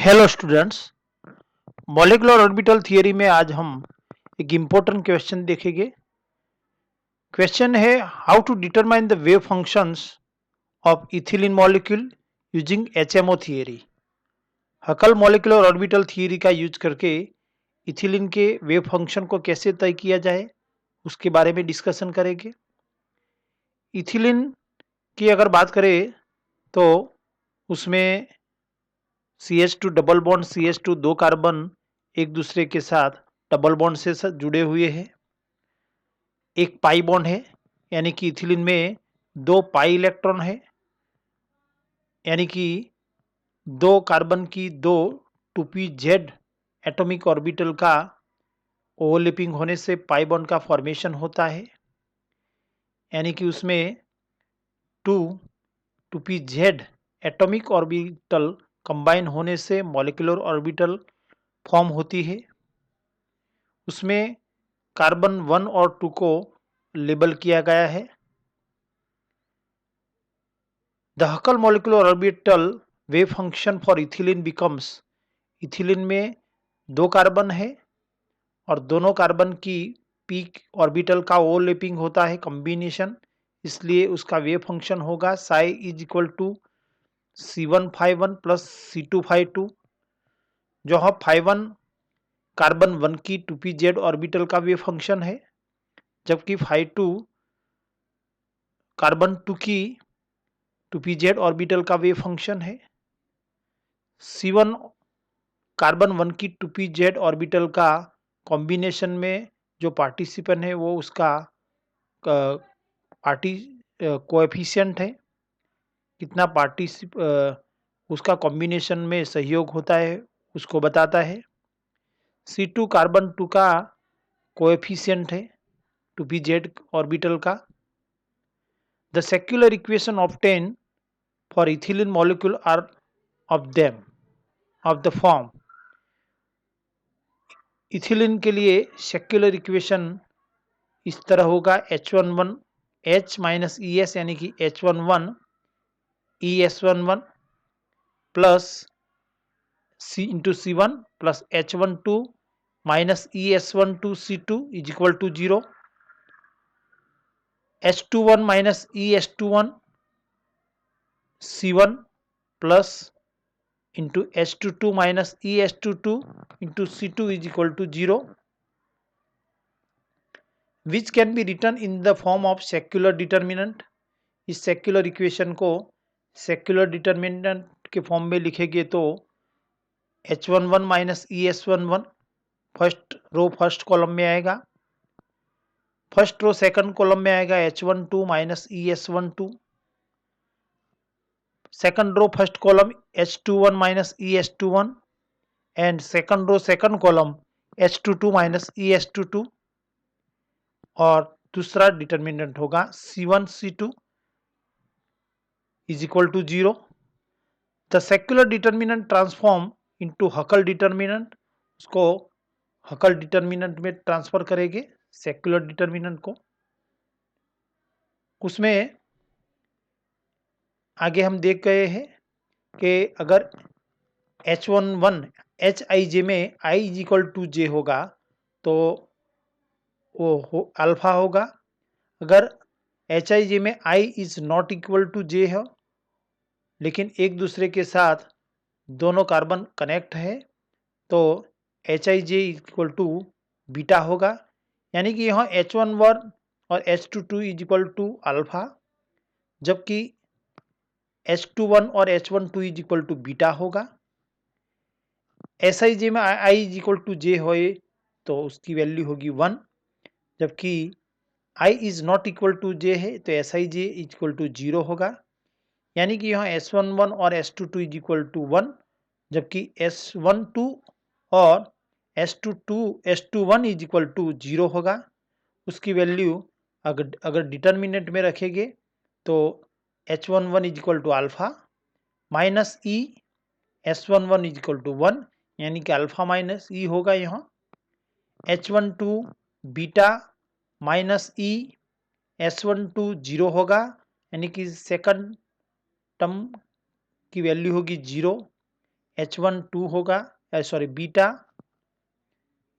Hello students, molecular orbital theory में आज हम एक इम्पोर्टेंट क्वेश्चन देखेंगे। क्वेश्चन है how to determine the wave functions of ethylene molecule using HMO theory. Huckel molecular orbital theory का use करके ethylene के वेव फंक्शन को कैसे तय किया जाए उसके बारे में डिस्कशन करेंगे। इथिलीन की अगर बात करें तो उसमें CH2 डबल बॉन्ड CH2 दो कार्बन एक दूसरे के साथ डबल बॉन्ड से जुड़े हुए हैं। एक पाई बॉन्ड है, यानी कि इथिलीन में दो पाई इलेक्ट्रॉन है, यानी कि दो कार्बन की दो 2pz एटॉमिक ऑर्बिटल का ओवरलैपिंग होने से पाई बॉन्ड का फॉर्मेशन होता है। यानी कि उसमें 2pz एटॉमिक ऑर्बिटल कंबाइन होने से मॉलिक्यूलर ऑर्बिटल फॉर्म होती है। उसमें कार्बन 1 और 2 को लेबल किया गया है। The Huckel molecular orbital wave function for ethylene becomes, ethylene में दो कार्बन है और दोनों कार्बन की पीक ऑर्बिटल का ओवरलैपिंग होता है कॉम्बिनेशन, इसलिए उसका वेव फंक्शन होगा psi is equal to C1 φ1 plus C2 φ2। जहाँ φ1 कार्बन 1 की 2pz ऑर्बिटल का वेव फंक्शन है, जबकि φ2 कार्बन 2 की 2pz ऑर्बिटल का वेव फंक्शन है। C1 कार्बन 1 की 2pz ऑर्बिटल का कॉम्बिनेशन में जो पार्टिसिपेंट है वो उसका पार्टी कोएफिशिएंट है, कितना उसका कॉम्बिनेशन में सहयोग होता है उसको बताता है। C2 कार्बन 2 का कोएफिशिएंट है 2pz ऑर्बिटल का। The secular equation obtain for ethylene molecule are of the form. Ethylene के लिए सेक्युलर इक्वेशन इस तरह होगा H11 H माइनस ES यानी कि H11 ES11 plus C into C1 plus H12 minus ES12 C2 is equal to 0। H21 minus ES21 C1 plus into H22 minus ES22 into C2 is equal to 0, which can be written in the form of secular determinant. इस secular equation को secular determinant के फॉर्म में लिखेंगे तो H11 minus ES11 first row first column में आएगा, first row second column में आएगा H12 minus ES12, second row first column H21 minus ES21 and second row second column H22 minus ES22 और दूसरा डिटर्मिनेंट होगा C1 C2 is equal to 0। The secular determinant transform into Huckel determinant, उसको Huckel determinant में transfer करेंगे secular determinant को। उसमें आगे हम देख गए हैं कि अगर H11 Hij में I is equal to J होगा तो वो अल्फा होगा। अगर Hij में I is not equal to J है लेकिन एक दूसरे के साथ दोनों कार्बन कनेक्ट है तो Hij इक्वल टू बीटा होगा, यानी कि यहाँ H11 और H22 is equal to alpha, जबकि H21 और H12 is equal to beta होगा। Sij में I is equal to J होए तो उसकी वैल्यू होगी 1, जबकि I is not equal to J है तो Sij इज इक्वल टू 0 होगा, यानी कि यहाँ S11 और S22 इज इक्वल टू 1, जबकि S12 और S21 इज इक्वल टू 0 होगा। उसकी वैल्यू अगर डिटर्मिनेंट में रखेंगे तो H11 is equal to alpha minus E S11 is equal to 1, यानी कि अल्फा माइनस E होगा यहाँ। H12 beta minus E S12 0 होगा, यानी कि सेकंड टर्म की वैल्यू होगी 0। H1 2 होगा, सॉरी बीटा।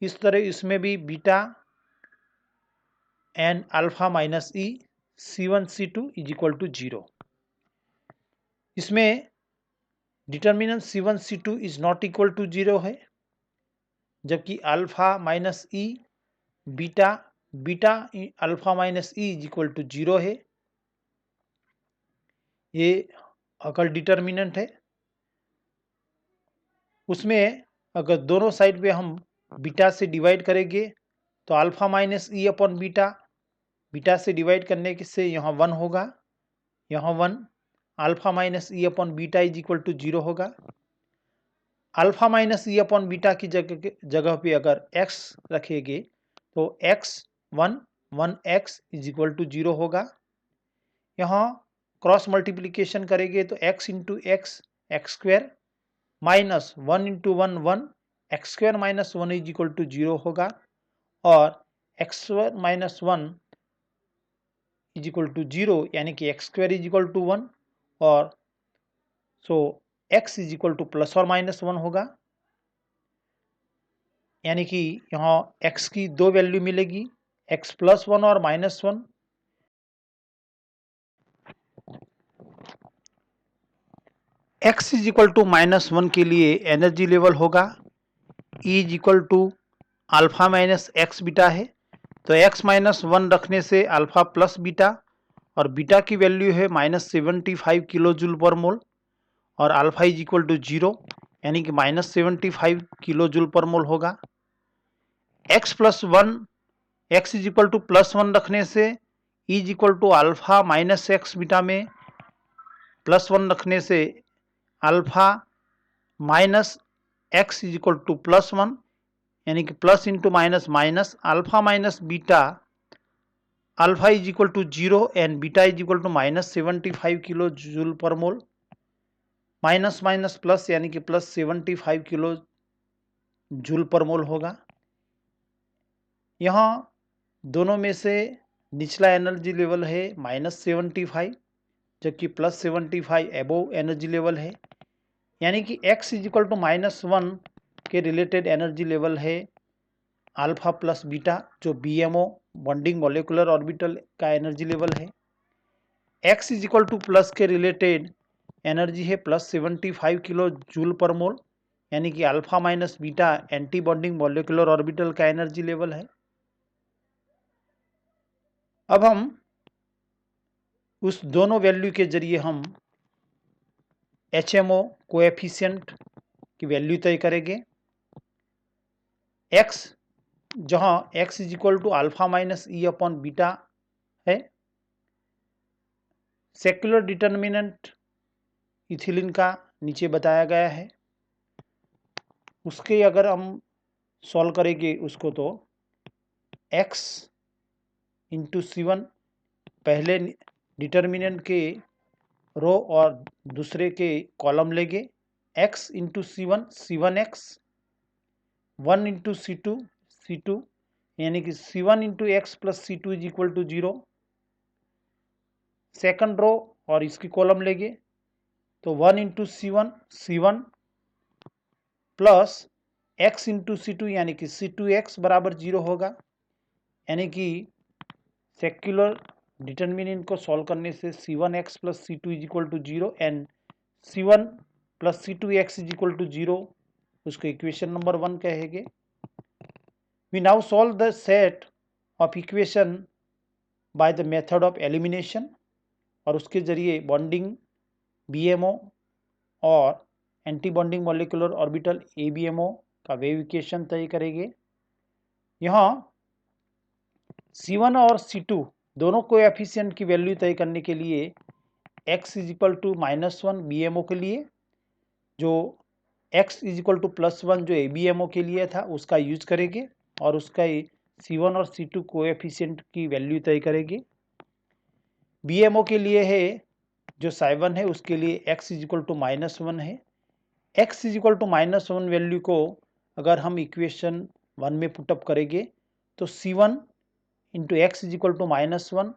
इस तरह इसमें भी beta and alpha minus E C1 C2 is equal to 0। इसमें determinant C1 C2 is not equal to 0 है, जबकि alpha minus E beta beta alpha minus E is equal to 0 है। ये अगर डिटर्मिनेंट है, उसमें अगर दोनों साइड पे हम बीटा से डिवाइड करेंगे तो alpha minus E upon beta, beta से डिवाइड करने से यहाँ 1 होगा, यहाँ 1, alpha minus E upon beta is equal to 0 होगा। Alpha minus E upon beta की जगह पे अगर x रखेंगे तो x1 1x is equal to 0 होगा। यहाँ क्रॉस मल्टीप्लिकेशन करेंगे तो x into X X square minus 1 into 1 1 X square minus 1 is equal to 0 होगा, और X square minus 1 is equal to 0 यानी कि X square is equal to 1, और so x is equal to plus और minus 1 होगा। यानी कि यहाँ x की दो वैल्यू मिलेगी, x प्लस 1 और minus 1। x is equal to minus 1 के लिए एनर्जी लेवल होगा E is equal to alpha minus X beta है, तो x माइनस 1 रखने से अल्फा प्लस बीटा, और बीटा की वैल्यू है -75 किलो जूल पर मोल, और अल्फा इज इक्वल टू 0 यानी कि -75 किलो जूल पर मोल होगा। x plus 1 x is equal to plus 1 रखने से E is equal to alpha minus X beta में प्लस 1 रखने से alpha minus X is equal to plus 1, यानी कि plus into minus minus alpha minus beta, alpha is equal to 0 and beta is equal to -75 kilo joule per mole, minus minus plus यानी कि plus 75 kilo joule per mole होगा। यहाँ दोनों में से निचला एनर्जी लेवल है -75, जबकि प्लस 75 एबोव एनर्जी लेवल है, यानी कि x इज इक्वल टू -1 के रिलेटेड एनर्जी लेवल है अल्फा प्लस बीटा, जो BMO बॉन्डिंग मॉलिक्यूलर ऑर्बिटल का एनर्जी लेवल है। x is equal to plus के रिलेटेड एनर्जी है प्लस 75 किलो जूल पर मोल, यानी कि alpha minus beta anti bonding molecular orbital का एनर्जी लेवल है। अब हम उस दोनों वैल्यू के जरिए हम HMO कोएफिशिएंट की वैल्यू तय करेंगे। x जहां x is equal to alpha minus E upon beta है, सेक्युलर डिटर्मिनेंट इथिलीन का नीचे बताया गया है, उसके अगर हम सॉल्व करेंगे उसको तो x इंटू C1 पहले डिटर्मिनेंट के रो और दूसरे के कॉलम लेंगे, x into C1 C1x, 1 into C2 C2, यानी कि C1 into X plus C2 is equal to 0। Second row और इसकी कॉलम लेंगे तो 1 into C1 C1 plus x into C2 यानी कि C2x बराबर 0 होगा, यानी कि सेक्युलर डिटर्मिनेंट को सॉल्व करने से C1x plus C2 is equal to 0 and C1 plus C2x is equal to 0, उसको इक्वेशन नंबर 1 कहेंगे। We now solve the set of equation by the method of elimination, और उसके जरिए बॉन्डिंग BMO और anti bonding molecular orbital ABMO का wave equation तय करेंगे। यहाँ C1 और C2 दोनों कोएफिशिएंट की वैल्यू तय करने के लिए x is equal to -1 BMO के लिए, जो x इज इक्वल टू +1 जो ABMO के लिए था उसका यूज करेंगे, और उसका C1 और C2 कोएफिशिएंट की वैल्यू तय करेंगे। BMO के लिए है जो साइवन है, उसके लिए x इज इक्वल टू -1 है। x is equal to -1 value को अगर हम इक्वेशन 1 में पुटअप करेंगे तो C1 into X is equal to -1,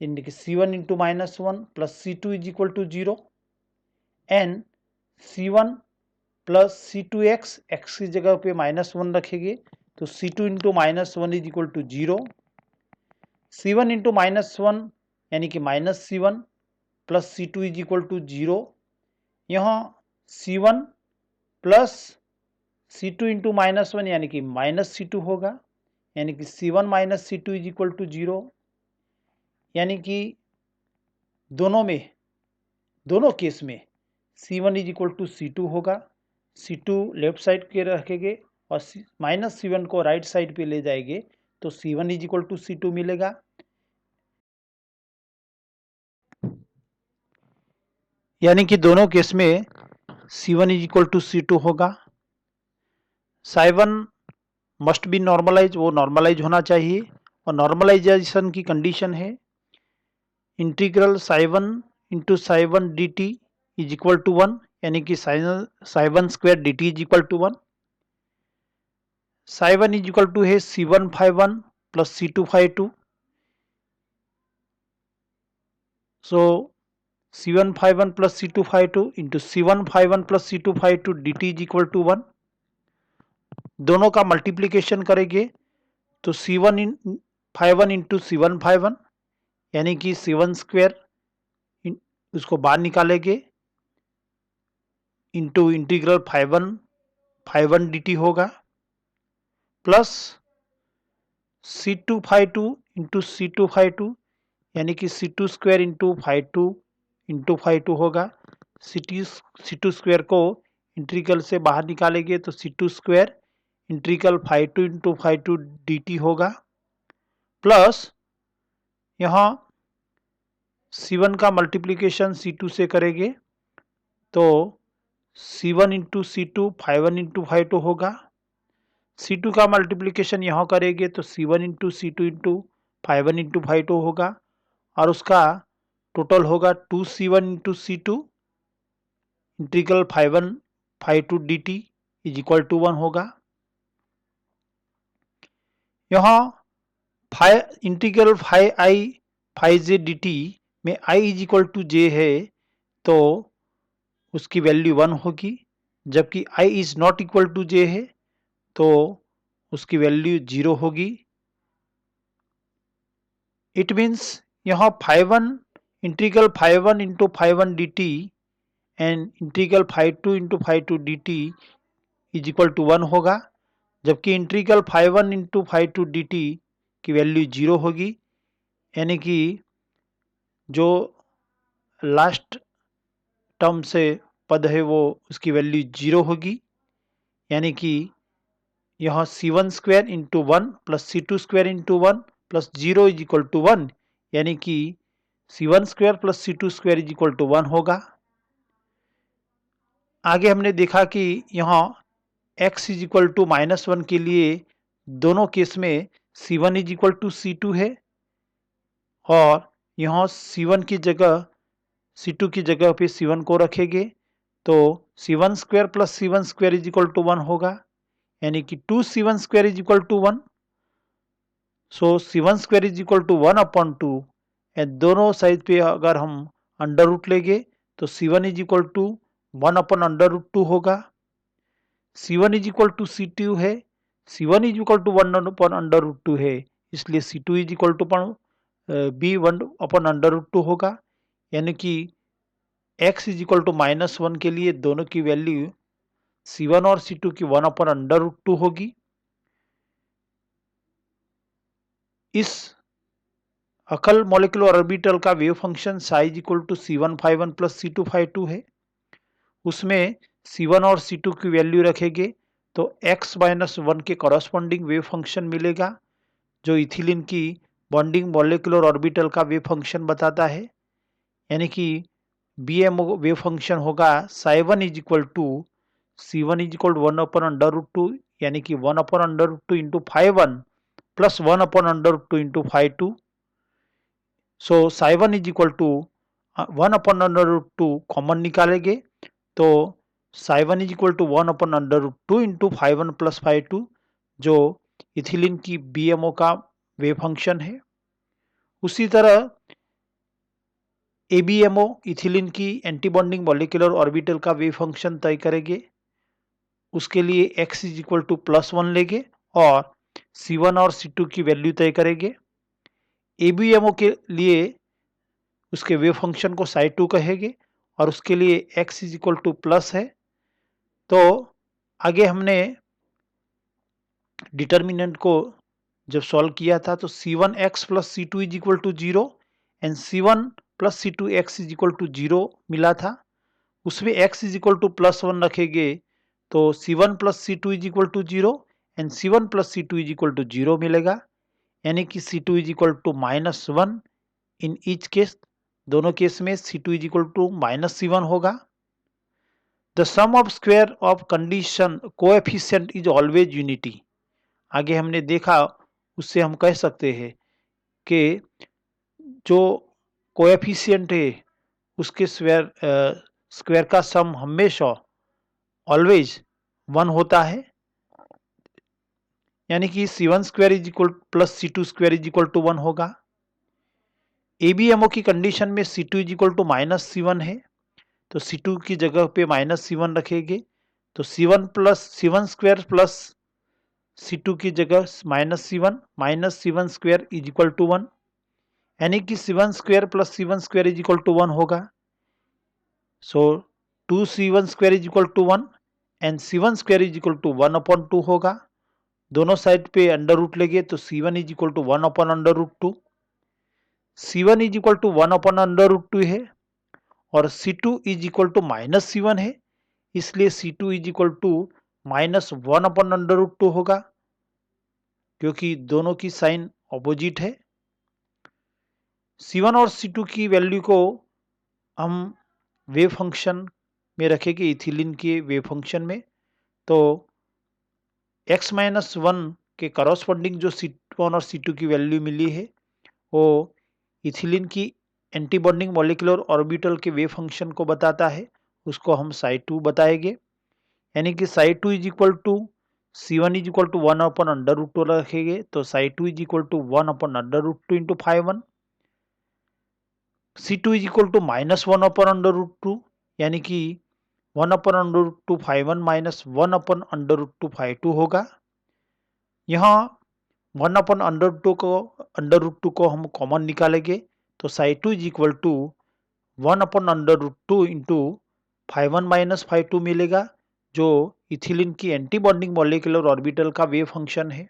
यानी कि C1 into -1 plus C2 is equal to 0 and C1 plus C2X, X की जगह पे -1 रखेंगे तो C2 into -1 is equal to 0, C1 into -1 यानी कि -C1 plus C2 is equal to 0। यहाँ C1 प्लस C2 इंटू -1 यानी कि -C2 होगा, यानी कि C1 minus C2 is equal to 0, यानी कि दोनों केस में C1 is equal to C2 होगा। C2 लेफ्ट साइड के रखेंगे और -C1 को राइट साइड पे ले जाएंगे तो C1 is equal to C2 मिलेगा। यानी कि दोनों केस में C1 is equal to C2 होगा। Psi1 मस्ट बी नॉर्मलाइज, वो नॉर्मलाइज होना चाहिए और नॉर्मलाइजेशन की कंडीशन है integral Psi1 into Psi1 dt is equal to 1, यानी कि Psi1 square dt is equal to 1। Psi1 is equal to है C1 Phi1 plus C2 Phi2, so C1 Phi1 plus C2 Phi2 into C1 Phi1 plus C2 Phi2 dt is equal to 1। दोनों का multiplication करेंगे तो C1 Phi1 into C1 Phi1 यानी कि C1 square उसको बाहर निकालेंगे इंटू इंटीग्रल Phi1 dt होगा plus C2 Phi2 into C2 Phi2 यानी कि C2 स्क्वायर इंटू Phi2 होगा। C2 स्क्वायर को इंटीग्रल से बाहर निकालेंगे तो C2 square integral Phi2 into Phi2 dt होगा प्लस यहाँ C1 का मल्टीप्लीकेशन C2 से करेंगे तो C1 into C2 Phi1 into Phi2 होगा। C2 का मल्टीप्लीकेशन यहाँ करेंगे तो C1 into C2 into Phi1 into Phi2 होगा और उसका टोटल होगा 2C1 into C2 integral Phi2 dt is equal to 1 होगा। यहाँ इंटीग्रल Phi j dt में I is equal to j है तो उसकी वैल्यू 1 होगी, जबकि I is not equal to j है तो उसकी वैल्यू 0 होगी। इट मीन्स यहाँ integral Phi1 into Phi1 dt and integral Phi2 into Phi2 dt is equal to 1 होगा, जबकि integral Phi1 into Phi2 dt की वैल्यू 0 होगी, यानी कि जो लास्ट टर्म से पद है वो उसकी वैल्यू 0 होगी, यानी कि यहाँ C1 square into 1 plus C2 square into 1 plus 0 is equal to 1, यानी कि C1 square plus C2 square is equal to 1 होगा। आगे हमने देखा कि यहाँ x इज इक्वल टू -1 के लिए दोनों केस में C1 is equal to C2 है और यहाँ C1 की जगह C2 की जगह पे C1 को रखेंगे तो C1 square plus C1 square is equal to 1 होगा, यानी कि 2C1 square is equal to 1। So C1 square is equal to 1 upon 2 and दोनों साइड पे अगर हम अंडर रूट लेंगे तो C1 is equal to 1 upon under root 2 होगा। C1 is equal to C2 है, C1 is equal to 1 upon under root 2 है, इसलिए C2 is equal to be 1 upon under root 2 होगा, यानी कि x इज इक्वल टू -1 के लिए दोनों की वैल्यू C1 और C2 की 1 अपॉन अंडर रूट 2 होगी। इस अकल मॉलिक्यूलर ऑर्बिटल का wave function psi is equal to C1 Phi1 plus C2 Phi2 है, उसमें C1 और C2 की वैल्यू रखेंगे तो x-1 के कॉरस्पॉन्डिंग वेव फंक्शन मिलेगा जो इथिलीन की बॉन्डिंग मॉलिक्यूलर ऑर्बिटल का वेव फंक्शन बताता है, यानी कि BMO वेव फंक्शन होगा psi1 is equal to C1 is equal to 1 upon under root 2, यानी कि 1 upon under root 2 into Phi1 plus 1 upon under root 2 into Phi2। So psi1 is equal to 1 upon under root 2 common निकालेंगे तो psi1 is equal to 1 upon under root 2 into Phi1 plus Phi2 जो ethylene की BMO का wave function है। उसी तरह ABMO ethylene की anti bonding molecular orbital का वेव फंक्शन तय करेंगे उसके लिए x इज इक्वल टू +1 लेंगे और C1 और C2 की वैल्यू तय करेंगे। ABMO के लिए उसके वेव फंक्शन को psi2 कहेंगे और उसके लिए x is equal to plus है। तो आगे हमने डिटर्मिनेंट को जब सॉल्व किया था तो C1x plus C2 is equal to 0 and C1 plus C2x is equal to 0 मिला था। उसमें x इज इक्वल टू +1 रखेंगे तो C1 plus C2 is equal to 0 and C1 plus C2 is equal to 0 मिलेगा, यानी कि C2 is equal to -1 in each case. दोनों case में C2 is equal to -C1 होगा। The sum of square of condition coefficient is always unity. आगे हमने देखा, उससे हम कह सकते हैं कि जो कोएफिशिएंट है उसके स्क्वायर का सम हमेशा ऑलवेज 1 होता है, यानी कि C1 square is equal plus C2 square is equal to 1 होगा। ABMO की कंडीशन में C2 is equal to -C1 है, तो C2 की जगह पे -C1 रखेंगे तो C1 स्क्वायर प्लस C2 की जगह -C1 square is equal to 1, यानी कि C1 square plus C1 square is equal to 1 होगा। So 2C1 square is equal to 1 and C1 square is equal to 1/2 होगा। दोनों साइड पे अंडर रूट लेंगे तो C1 is equal to 1/√2। C1 is equal to 1/√2 है और C2 is equal to -C1 है, इसलिए C2 इज इक्वल टू -1/√2 होगा, क्योंकि दोनों की साइन ऑपोजिट है। C1 और C2 की वैल्यू को हम वेव फंक्शन में रखेंगे, इथिलीन के वेव फंक्शन में। तो x-1 के करस्पॉन्डिंग जो C1 और C2 की वैल्यू मिली है वो इथिलीन की एंटी बॉन्डिंग मॉलिक्यूलर ऑर्बिटल के वेव फंक्शन को बताता है, उसको हम psi2 बताएंगे, यानी कि psi2 is equal to C1 is equal to 1/√2 रखेंगे तो psi2 is equal to 1/√2 into 5/1। C2 is equal to -1/√2, यानी कि 1/√2 5/1 माइनस 1/√2 5/2 होगा। यहाँ 1/√2 को हम कॉमन निकालेंगे तो psi2 is equal to 1/√2 into 5/1 minus 5/2 मिलेगा, जो इथिलीन की एंटी बॉन्डिंग मॉलिक्यूलर ऑर्बिटल का वेव फंक्शन है।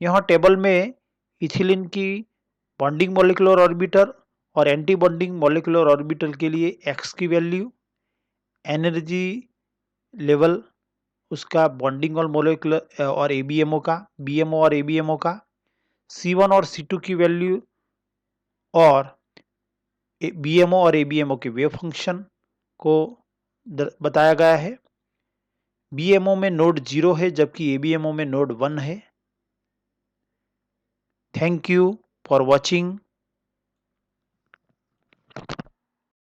यहाँ टेबल में इथिलीन की बॉन्डिंग मॉलिक्यूलर ऑर्बिटल और एंटी बॉन्डिंग मॉलिक्यूलर ऑर्बिटल के लिए x की वैल्यू, एनर्जी लेवल उसका बॉन्डिंग और मॉलिक्यूलर और ABMO का, BMO और ABMO का, C1 और C2 की वैल्यू और BMO और ABMO के वेव फंक्शन को बताया गया है। BMO में नोड 0 है जबकि ABMO में नोड 1 है। Thank you for watching.